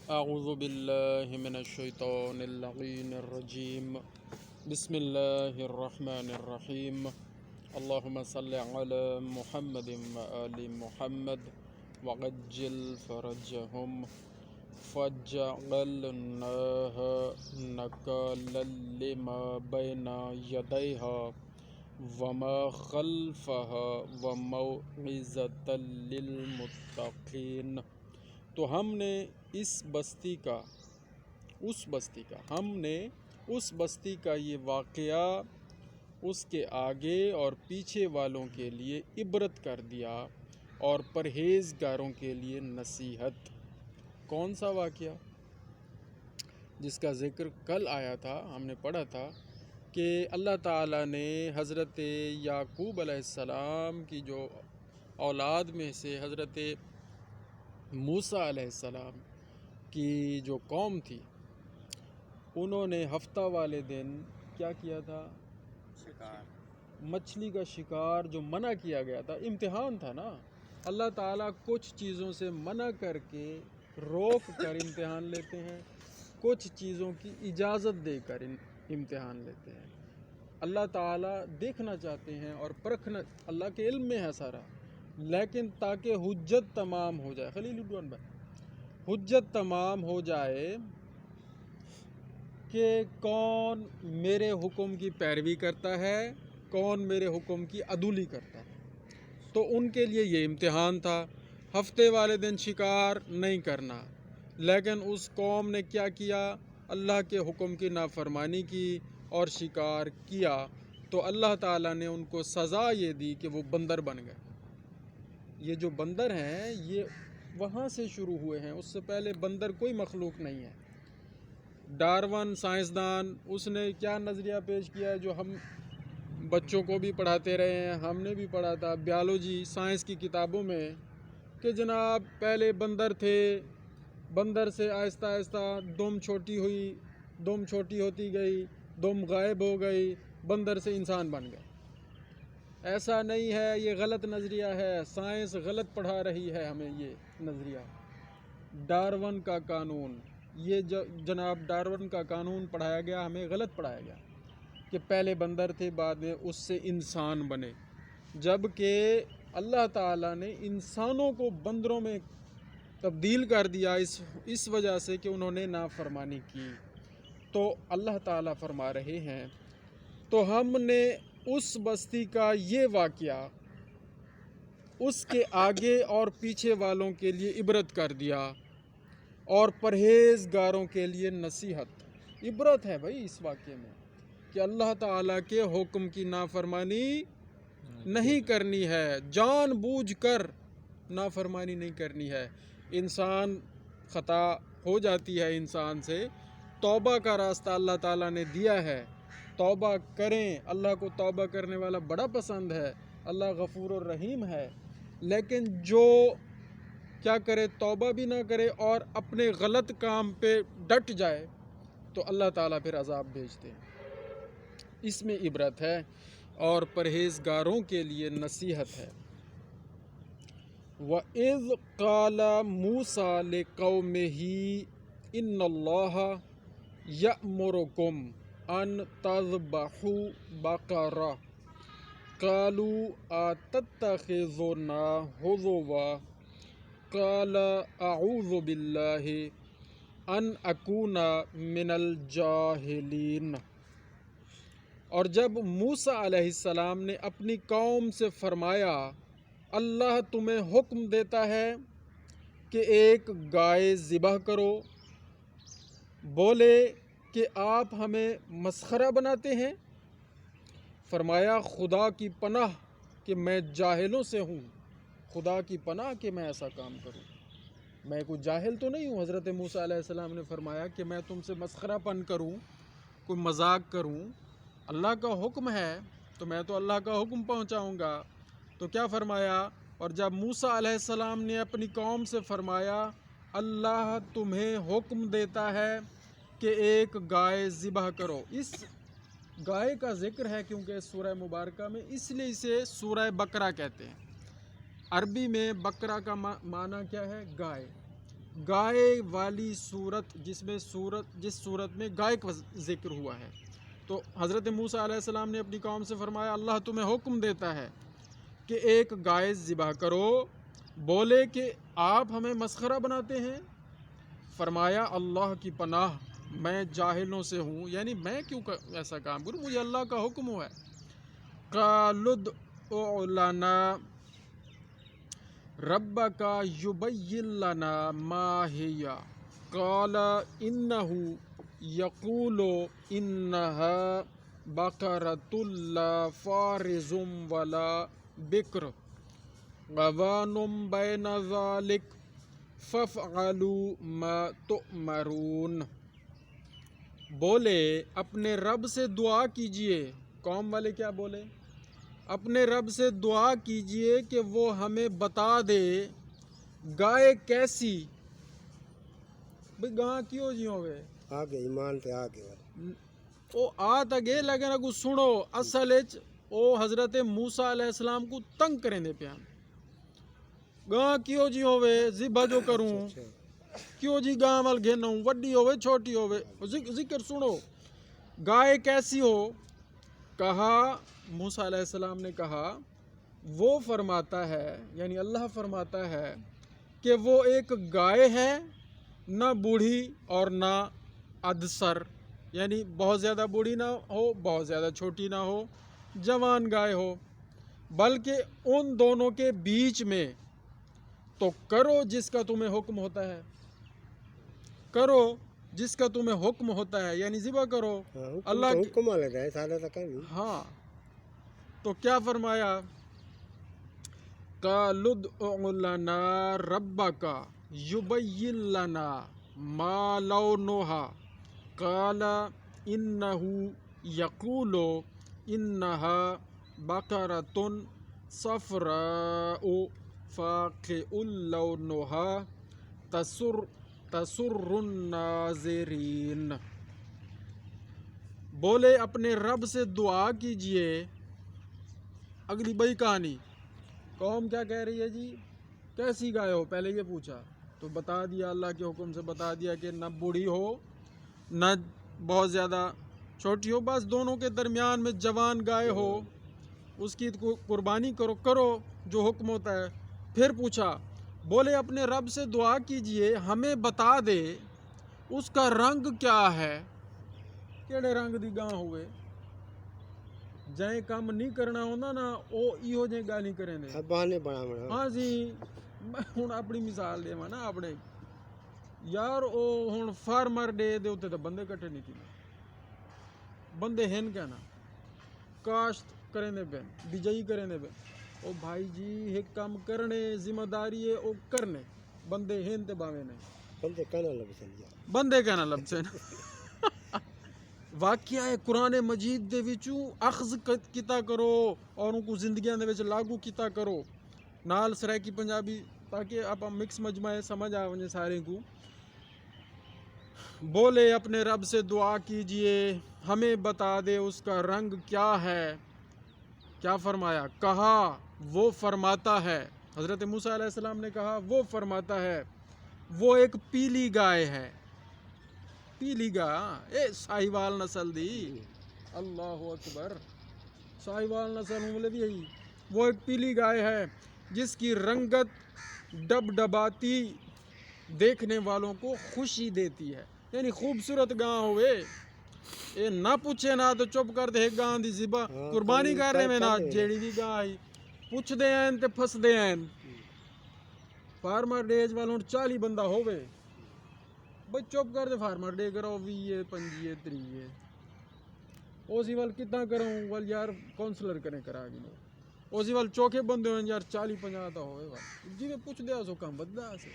اعوذ باللہ من الشیطان اللعین الرجیم بسم اللہ الرحمن الرحیم اللہم صلی علی محمد وآل محمد وعجل فرجہم فجعلناها نکالا لما بین یدیہا وما خلفها وموعظۃ للمتقین۔ تو ہم نے اس بستی کا یہ واقعہ اس کے آگے اور پیچھے والوں کے لیے عبرت کر دیا اور پرہیزگاروں کے لیے نصیحت۔ کون سا واقعہ؟ جس کا ذکر کل آیا تھا، ہم نے پڑھا تھا کہ اللہ تعالیٰ نے حضرت یعقوب علیہ السلام کی جو اولاد میں سے حضرت موسیٰ علیہ السلام کی جو قوم تھی، انہوں نے ہفتہ والے دن کیا کیا تھا؟ مچھلی کا شکار جو منع کیا گیا تھا، امتحان تھا نا۔ اللہ تعالیٰ کچھ چیزوں سے منع کر کے روک کر امتحان لیتے ہیں، کچھ چیزوں کی اجازت دے کر امتحان لیتے ہیں۔ اللہ تعالیٰ دیکھنا چاہتے ہیں اور پرکھنا، اللہ کے علم میں ہے سارا، لیکن تاکہ حجت تمام ہو جائے، خلیل الرحمن بھائی، حجت تمام ہو جائے کہ کون میرے حکم کی پیروی کرتا ہے، کون میرے حکم کی عدولی کرتا ہے۔ تو ان کے لیے یہ امتحان تھا، ہفتے والے دن شکار نہیں کرنا، لیکن اس قوم نے کیا کیا؟ اللہ کے حکم کی نافرمانی کی اور شکار کیا، تو اللہ تعالیٰ نے ان کو سزا یہ دی کہ وہ بندر بن گئے۔ یہ جو بندر ہیں یہ وہاں سے شروع ہوئے ہیں، اس سے پہلے بندر کوئی مخلوق نہیں ہے۔ ڈارون سائنسدان، اس نے کیا نظریہ پیش کیا ہے جو ہم بچوں کو بھی پڑھاتے رہے ہیں، ہم نے بھی پڑھا تھا بیالوجی سائنس کی کتابوں میں، کہ جناب پہلے بندر تھے، بندر سے آہستہ آہستہ دم چھوٹی ہوئی، دم چھوٹی ہوتی گئی، دم غائب ہو گئی، بندر سے انسان بن گئے۔ ایسا نہیں ہے، یہ غلط نظریہ ہے، سائنس غلط پڑھا رہی ہے ہمیں یہ نظریہ۔ ڈارون کا قانون، یہ جناب ڈارون کا قانون پڑھایا گیا، ہمیں غلط پڑھایا گیا کہ پہلے بندر تھے، بعد میں اس سے انسان بنے، جبکہ اللہ تعالیٰ نے انسانوں کو بندروں میں تبدیل کر دیا اس وجہ سے کہ انہوں نے نافرمانی کی۔ تو اللہ تعالیٰ فرما رہے ہیں، تو ہم نے اس بستی کا یہ واقعہ اس کے آگے اور پیچھے والوں کے لیے عبرت کر دیا اور پرہیزگاروں کے لیے نصیحت۔ عبرت ہے بھائی اس واقعے میں کہ اللہ تعالیٰ کے حکم کی نافرمانی نہیں کرنی ہے، جان بوجھ کر نافرمانی نہیں کرنی ہے۔ انسان خطا ہو جاتی ہے انسان سے، توبہ کا راستہ اللہ تعالیٰ نے دیا ہے، توبہ کریں، اللہ کو توبہ کرنے والا بڑا پسند ہے، اللہ غفور الرحیم ہے۔ لیکن جو کیا کرے، توبہ بھی نہ کرے اور اپنے غلط کام پہ ڈٹ جائے، تو اللہ تعالیٰ پھر عذاب بھیجتے ہیں۔ اس میں عبرت ہے اور پرہیزگاروں کے لیے نصیحت ہے۔ وَإِذْ قَالَ مُوسَىٰ لِقَوْمِهِ إِنَّ اللَّهَ يَأْمُرُكُمْ أَن تَذْبَحُوا بَقَرَةً قَالُوا أَتَتَّخِذُنَا هُزُوًا قَالَ أَعُوذُ بِاللَّهِ أَنْ أَكُونَ مِنَ الْجَاهِلِينَ۔ اور جب موسیٰ علیہ السلام نے اپنی قوم سے فرمایا، اللہ تمہیں حکم دیتا ہے کہ ایک گائے ذبح کرو، بولے کہ آپ ہمیں مسخرہ بناتے ہیں۔ فرمایا خدا کی پناہ کہ میں جاہلوں سے ہوں، خدا کی پناہ کہ میں ایسا کام کروں، میں کوئی جاہل تو نہیں ہوں۔ حضرت موسیٰ علیہ السلام نے فرمایا کہ میں تم سے مسخرہ پن کروں، کوئی مذاق کروں، اللہ کا حکم ہے تو میں تو اللہ کا حکم پہنچاؤں گا۔ تو کیا فرمایا؟ اور جب موسیٰ علیہ السلام نے اپنی قوم سے فرمایا اللہ تمہیں حکم دیتا ہے کہ ایک گائے ذبح کرو، اس گائے کا ذکر ہے کیونکہ سورہ مبارکہ میں، اس لیے اسے سورہ بقرہ کہتے ہیں۔ عربی میں بقرہ کا معنی کیا ہے؟ گائے۔ گائے والی صورت جس صورت میں گائے کا ذکر ہوا ہے. تو حضرت موسیٰ علیہ السلام نے اپنی قوم سے فرمایا اللہ تمہیں حکم دیتا ہے کہ ایک گائے ذبح کرو. بولے کہ آپ ہمیں مسخرہ بناتے ہیں. فرمایا اللہ کی پناہ میں جاہلوں سے ہوں، یعنی میں کیوں ایسا کام کروں، مجھے اللہ کا حکم ہوا ہے. قالوا ادع لنا ربک یبین لنا ما ہی قال انہ یقول انہا بقرۃ لا فارض ولا بکر عوان بین ذلک فافعلوا ما تؤمرون. بولے اپنے رب سے دعا کیجئے. قوم والے کیا بولے؟ اپنے رب سے دعا کیجئے کہ وہ ہمیں بتا دے گائے کیسی. بھئی گاں کیوں جی ہوئے آگے ایمان تے آگے او آتا گئے لیکن اگو سنو اصل اچ او حضرت موسیٰ علیہ السلام کو تنگ کریں دے پیان. گاں کیوں جی ہوئے ذبح جو کروں، کیوں جی گاں وال گھنوں، وڈی ہوئے چھوٹی ہوئے، ذکر سنو گائے کیسی ہو. کہا موسیٰ علیہ السلام نے کہا وہ فرماتا ہے یعنی اللہ فرماتا ہے کہ وہ ایک گائے ہے، نہ بوڑھی اور نہ ادسر، یعنی بہت زیادہ بوڑھی نہ ہو بہت زیادہ چھوٹی نہ ہو، جوان گائے ہو، بلکہ ان دونوں کے بیچ میں. تو کرو جس کا تمہیں حکم ہوتا ہے، کرو جس کا تمہیں حکم ہوتا ہے، یعنی ذبح کرو. اللہ کی حکم والے رہے سارے تک ہاں. تو کیا فرمایا؟ قالوا ادع لنا ربک یبین لنا ما لونها قال انہ یقول انہا بقرۃ صفراء فاقع لونها تسر الناظرین. بولے اپنے رب سے دعا کیجئے. اگلی بڑی کہانی قوم کیا کہہ رہی ہے جی کیسی گائے ہو، پہلے یہ پوچھا تو بتا دیا، اللہ کے حکم سے بتا دیا کہ نہ بوڑھی ہو نہ بہت زیادہ چھوٹی ہو، بس دونوں کے درمیان میں جوان گائے ہو، اس کی قربانی کرو جو حکم ہوتا ہے. پھر پوچھا بولے اپنے رب سے دعا کیجئے ہمیں بتا دے اس کا رنگ کیا ہے. کیڑے رنگ دی گاں ہوئے جائیں کام نہیں کرنا ہونا نا او ایہو جائیں گالی کریں دے. بہانے بنا ہاں جی میں ہوں اپنی مثال دے نا اپنے یار او ہوں فارمر ڈے دے ہوتے تو بندے کٹے نہیں کی بندے ہن کہنا کاشت کریں دے بین بجائی کریں دے بین او بھائی جی ایک کام کرنے ذمہ داری ہے او کرنے بندے ہن تے باوے نہیں بندے کہنا لب سے واقعہ ہے قرآن مجید دے وچوں اخذ کیتا کرو اور ان کو زندگیاں دے وچ لاگو کیتا کرو نال سرائکی پنجابی تاکہ آپ مکس مجمع سمجھ آ ونجے سارے کو. بولے اپنے رب سے دعا کیجئے ہمیں بتا دے اس کا رنگ کیا ہے. کیا فرمایا؟ کہا وہ فرماتا ہے. حضرت موسیٰ علیہ السلام نے کہا وہ فرماتا ہے وہ ایک پیلی گائے ہے. پیلی گائے اے ساہیوال نسل دی، اللہ اکبر، ساہیوال نسل ملے بھی یہی. وہ ایک پیلی گائے ہے جس کی رنگت ڈبڈباتی دیکھنے والوں کو خوشی دیتی ہے، یعنی خوبصورت گاں ہوئے. اے نہ پوچھے نہ تو چپ کر دے گاں دی ذبح قربانی کر رہے میں نہ جیڑی دی گاں آئی پوچھ دے ہیں تے پھس دے ہیں. فارمر ڈیز والوں 40 بندہ ہوئے بھئی چپ کر دے فارمر ڈے کرو 20 25 30 اوسی وال کتنا کروں وال یار کونسلر کریں کرا گی اوسی وال چوکے بندے ہوئے یار 40 50 تا ہوئے وال جی میں پوچھ دیا سو کام بدلا سے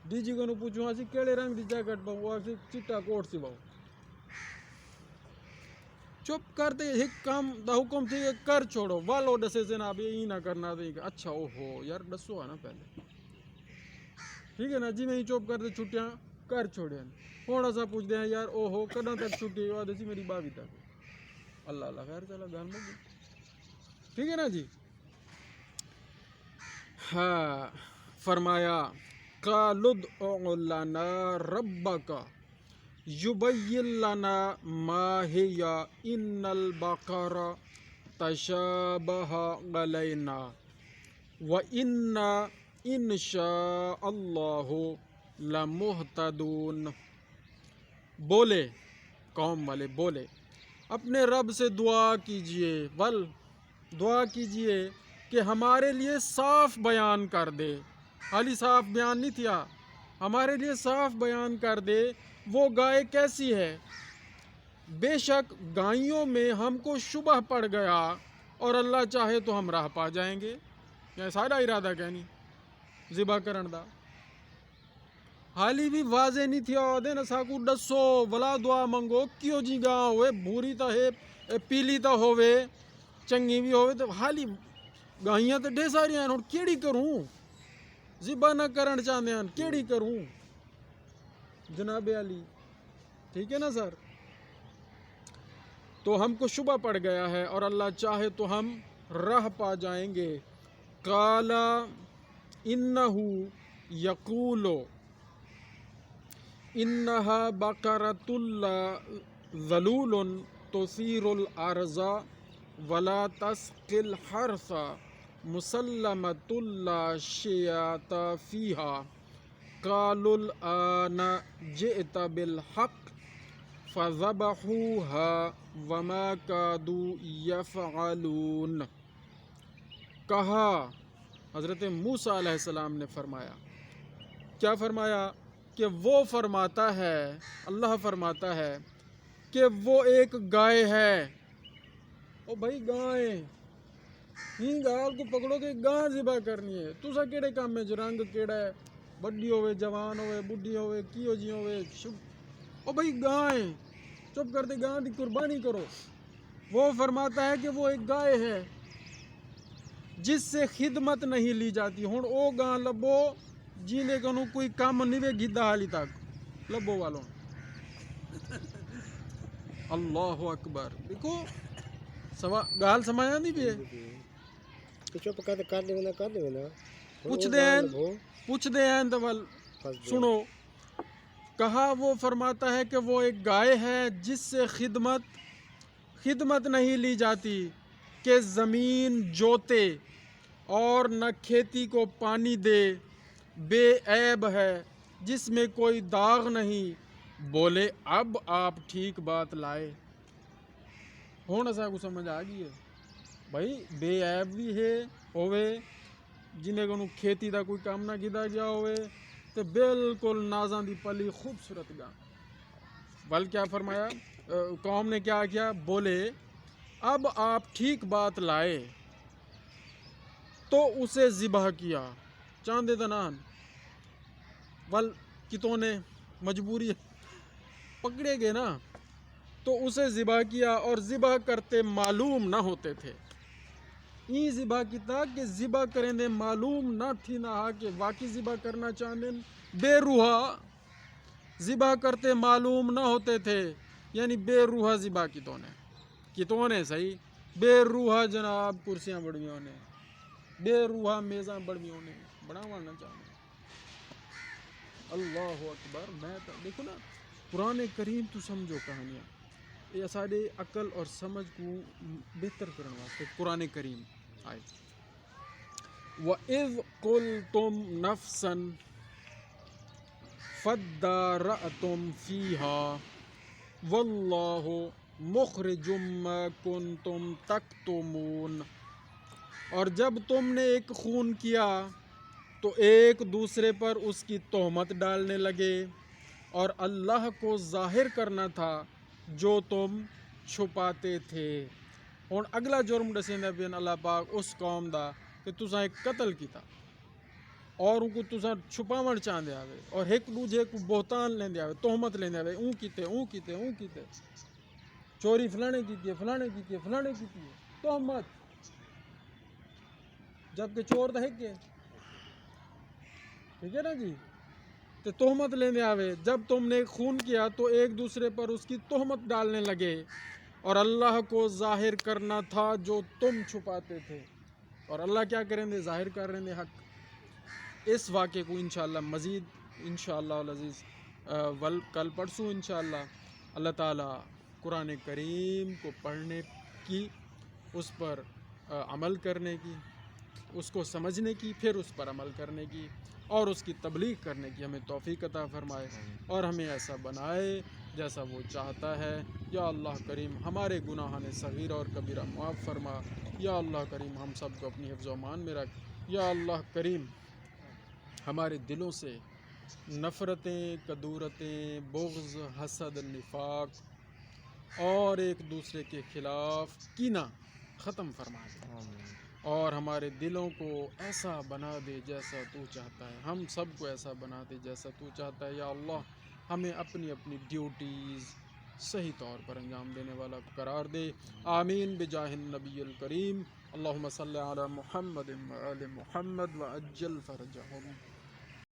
ڈی جی کو نو پوچھوں ہاں سی کیڑے رنگ دی جیکٹ پاؤں وہ سی چٹا کوٹ سی باؤ چپ کرتے ایک کام دا حکم تھی کر چھوڑو والو ڈسے سے نہ بھی ہی نہ کرنا دے اچھا او ہو یار ڈسو ہے نا پہلے ٹھیک ہے نا جی میں ہی چپ کرتے چھٹیاں کر چھوڑے ہیں تھوڑا سا پوچھ دیں یار او ہو کداں تک چھٹی ہوا دے سی میری 22 تک اللہ اللہ خیر چلا گان مگی ٹھیک ہے نا جی. ہاں فرمایا قالوا ادع لنا ربك یبین لنا ما ہی ان البقر تشابہ علینا وَإِنَّا إِن شاء اللہ لمہتدون۔ بولے قوم والے بولے اپنے رب سے دعا کیجئے، دعا کیجئے کہ ہمارے لیے صاف بیان کر دے۔ خالی صاف بیان نہیں تھیا، ہمارے لیے صاف بیان کر دے وہ گائے کیسی ہے۔ بے شک گائیوں میں ہم کو شبہ پڑ گیا اور اللہ چاہے تو ہم راہ پا جائیں گے۔ یہ سارا ارادہ کہنی ذبح کرن دا حالی بھی واضح نہیں تھیا دے نہ ساکو ڈسو ولا دعا منگو کیوں جی گاں ہوئے بھوری تا ہے پیلی تا ہوئے چنگی بھی ہوئے تو حالی گائیاں تو ڈھے ساری ہیں اور کیڑی کروں ذبح نہ کرن چاہتے ہیں کیڑی کروں جناب علی، ٹھیک ہے نا سر۔ تو ہم کو شبہ پڑ گیا ہے اور اللہ چاہے تو ہم راہ پا جائیں گے۔ قال انہ یقول انہا بقرۃ ذلول تثیر الارض ولا تسقی الحرث مسلمۃ لا شیاۃ فیہا قالوا الآن جئت بالحق فذبحوها وما كادوا يفعلون۔ کہا حضرت موسیٰ علیہ السلام نے فرمایا، کیا فرمایا کہ وہ فرماتا ہے، اللہ فرماتا ہے کہ وہ ایک گائے ہے۔ او بھائی گائے ہی گال کو پکڑو کہ گاں ذبح کرنی ہے، تسا کیڑے کام میں رنگ کیڑا ہے، بڑی ہوئے جوان ہوئے بڈھی ہوئے کیو جی ہوئے او بھائی گائے چپ کرتے گاں دی قربانی کرو۔ وہ فرماتا ہے کہ وہ ایک گائے ہے جس سے خدمت نہیں لی جاتی۔ ہن او گاں لبو جینے کنو کوئی کام نہیں وے گھدا حالی تک لبو والوں۔ اللہ اکبر، دیکھو گال سمایا نہیں بھی ہے، چپ کر دے نا پوچھ دے ہیں تو سنو۔ کہا وہ فرماتا ہے کہ وہ ایک گائے ہے جس سے خدمت نہیں لی جاتی کہ زمین جوتے اور نہ کھیتی کو پانی دے، بے عیب ہے جس میں کوئی داغ نہیں۔ بولے اب آپ ٹھیک بات لائے۔ ہونا سا کو سمجھ آ گئی ہے بھائی، بے عیب بھی ہے ہوئے جنہیں کو کھیتی دا کوئی کام نہ کیتا گیا ہوئے تو بالکل نازاں دی پلی خوبصورت گاں۔ بل کیا فرمایا قوم نے کیا کیا؟ بولے اب آپ ٹھیک بات لائے تو اسے ذبح کیا۔ چاندے دنان ول کتوں نے مجبوری پکڑے گئے نا، تو اسے ذبح کیا اور ذبح کرتے معلوم نہ ہوتے تھے۔ این ذبح کیتا کہ ذبح کریں دے معلوم نہ تھی نہ کہ واقعی ذبح کرنا چاہتے بے روحا ذبح کرتے معلوم نہ ہوتے تھے، یعنی بے روحا ذبح کتوں نے صحیح بے روحا جناب کرسیاں بڑھیوں نے، بے روحا میزاں بڑھیوں نے بڑھاوانا چاہتے۔ اللہ اکبر۔ میں دیکھو نا قرآن کریم تو سمجھو کہانیاں یہ سارے عقل اور سمجھ کو بہتر کرنے واسطے قرآن کریم آئے۔ وَإِذْ قُلْتُمْ نَفْسًا فَادَّارَأْتُمْ فِيهَا وَاللَّهُ مُخْرِجٌ مَا كُنْتُمْ تَكْتُمُونَ۔ اور جب تم نے ایک خون کیا تو ایک دوسرے پر اس کی تہمت ڈالنے لگے اور اللہ کو ظاہر کرنا تھا جو تم چھپاتے تھے۔ اور اگلا جرم دسیندہ بین اللہ پاک اس قوم دا کہ تساں ایک قتل کیتا اور ان کو تساں چھپاون چاہندے آوے اور ایک دوجے کو بہتان لیندے آوے، تہمت لیندے آوے، اون کیتے چوری فلانے کیتی ہے تہمت، جبکہ چور دا ہے کہ ٹھیک ہے نا جی، تو تہمت لینے آوے۔ جب تم نے خون کیا تو ایک دوسرے پر اس کی تہمت ڈالنے لگے اور اللہ کو ظاہر کرنا تھا جو تم چھپاتے تھے، اور اللہ کیا کریں دے ظاہر کر رہے ہیں حق۔ اس واقعے کو انشاءاللہ مزید انشاءاللہ العزیز کل پرسوں انشاءاللہ اللہ تعالیٰ قرآن کریم کو پڑھنے کی، اس پر عمل کرنے کی، اس کو سمجھنے کی، پھر اس پر عمل کرنے کی اور اس کی تبلیغ کرنے کی ہمیں توفیق عطا فرمائے اور ہمیں ایسا بنائے جیسا وہ چاہتا ہے۔ یا اللہ کریم ہمارے گناہان صغیر اور کبیرہ معاف فرما۔ یا اللہ کریم ہم سب کو اپنی حفظ و امان میں رکھ۔ یا اللہ کریم ہمارے دلوں سے نفرتیں، کدورتیں، بغض، حسد، نفاق اور ایک دوسرے کے خلاف کینہ ختم فرما دے اور ہمارے دلوں کو ایسا بنا دے جیسا تو چاہتا ہے، ہم سب کو ایسا بنا دے جیسا تو چاہتا ہے۔ یا اللہ ہمیں اپنی اپنی ڈیوٹیز صحیح طور پر انجام دینے والا قرار دے۔ آمین بجاہ النبی الکریم۔ اللہم صلی علی محمد و آل محمد وعجل فرجہم۔